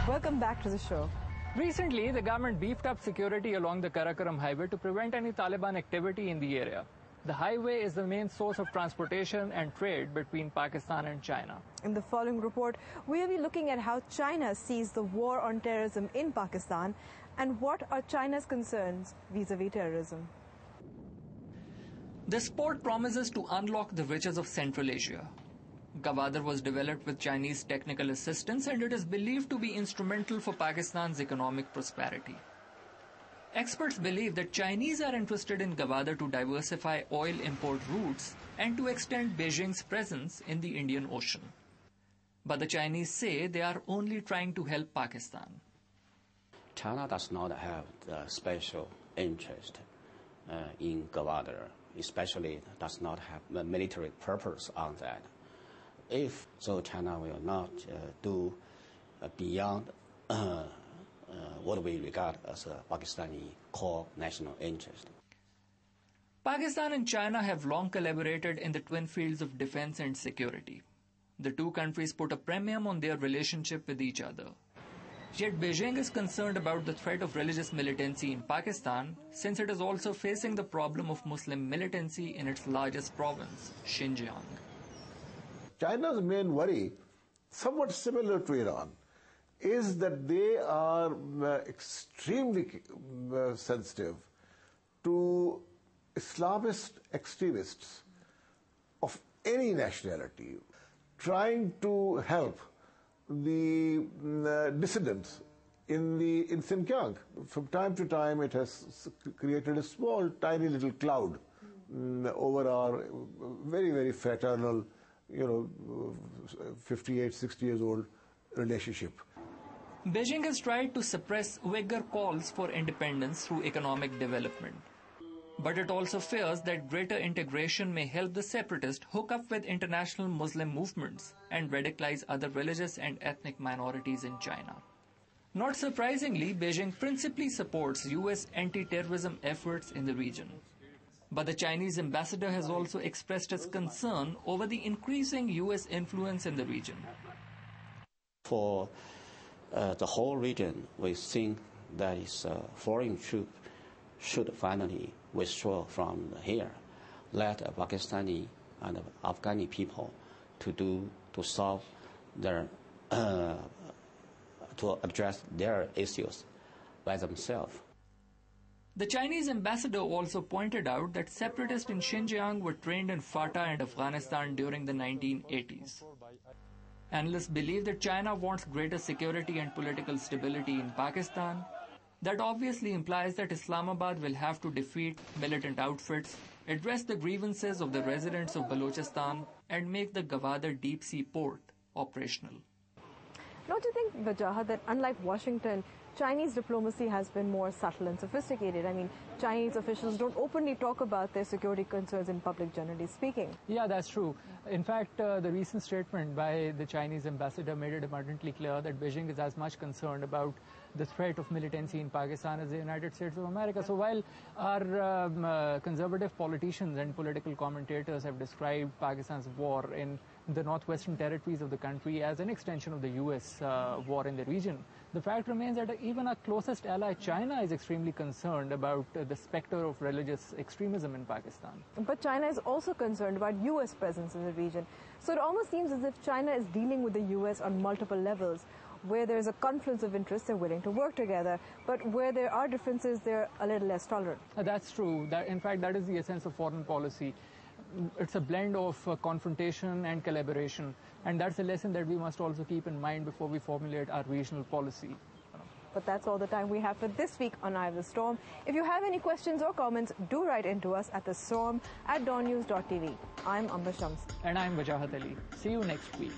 Welcome back to the show. Recently, the government beefed up security along the Karakoram highway to prevent any Taliban activity in the area. The highway is the main source of transportation and trade between Pakistan and China. In the following report, we'll be looking at how China sees the war on terrorism in Pakistan and what are China's concerns vis-a-vis terrorism. The sport promises to unlock the riches of Central Asia. Gawar was developed with Chinese technical assistance and it is believed to be instrumental for Pakistan's economic prosperity. Experts believe that Chinese are interested in Gawar to diversify oil import routes and to extend Beijing's presence in the Indian Ocean. But the Chinese say they are only trying to help Pakistan. China does not have the special interest in Gawar, especially does not have a military purpose on that. If so, China will not do beyond what we regard as a Pakistani core national interest. Pakistan and China have long collaborated in the twin fields of defense and security. The two countries put a premium on their relationship with each other. Yet Beijing is concerned about the threat of religious militancy in Pakistan, since it is also facing the problem of Muslim militancy in its largest province, Xinjiang. China's main worry, somewhat similar to Iran, is that they are extremely sensitive to Islamist extremists of any nationality, trying to help the dissidents in Xinjiang. From time to time, it has created a small, tiny little cloud over our very, very fraternal, 58, 60 years old relationship. Beijing has tried to suppress Uyghur calls for independence through economic development. But it also fears that greater integration may help the separatists hook up with international Muslim movements and radicalize other religious and ethnic minorities in China. Not surprisingly, Beijing principally supports U.S. anti-terrorism efforts in the region. But the Chinese ambassador has also expressed his concern over the increasing U.S. influence in the region. For the whole region, we think that foreign troops should finally withdraw from here, let Pakistani and Afghani people to solve their to address their issues by themselves. The Chinese ambassador also pointed out that separatists in Xinjiang were trained in Fatah and Afghanistan during the 1980s. Analysts believe that China wants greater security and political stability in Pakistan. That obviously implies that Islamabad will have to defeat militant outfits, address the grievances of the residents of Balochistan, and make the Gawar deep sea port operational. Don't you think, Vajahat, that unlike Washington, Chinese diplomacy has been more subtle and sophisticated? I mean, Chinese officials don't openly talk about their security concerns in public, generally speaking. Yeah, that's true. In fact, the recent statement by the Chinese ambassador made it abundantly clear that Beijing is as much concerned about the threat of militancy in Pakistan as the United States of America. So while our conservative politicians and political commentators have described Pakistan's war in the northwestern territories of the country as an extension of the U.S. War in the region, the fact remains that even our closest ally, China, is extremely concerned about the specter of religious extremism in Pakistan. But China is also concerned about U.S. presence in the region. So it almost seems as if China is dealing with the U.S. on multiple levels, where there's a confluence of interests, they're willing to work together, but where there are differences, they're a little less tolerant. That's true. In fact, that is the essence of foreign policy. It's a blend of confrontation and collaboration, and that's a lesson that we must also keep in mind before we formulate our regional policy. But that's all the time we have for this week on Eye of the Storm. If you have any questions or comments, do write into us at thestorm@dawnnews.tv. I'm Amba Shams. And I'm Vajahat Ali. See you next week.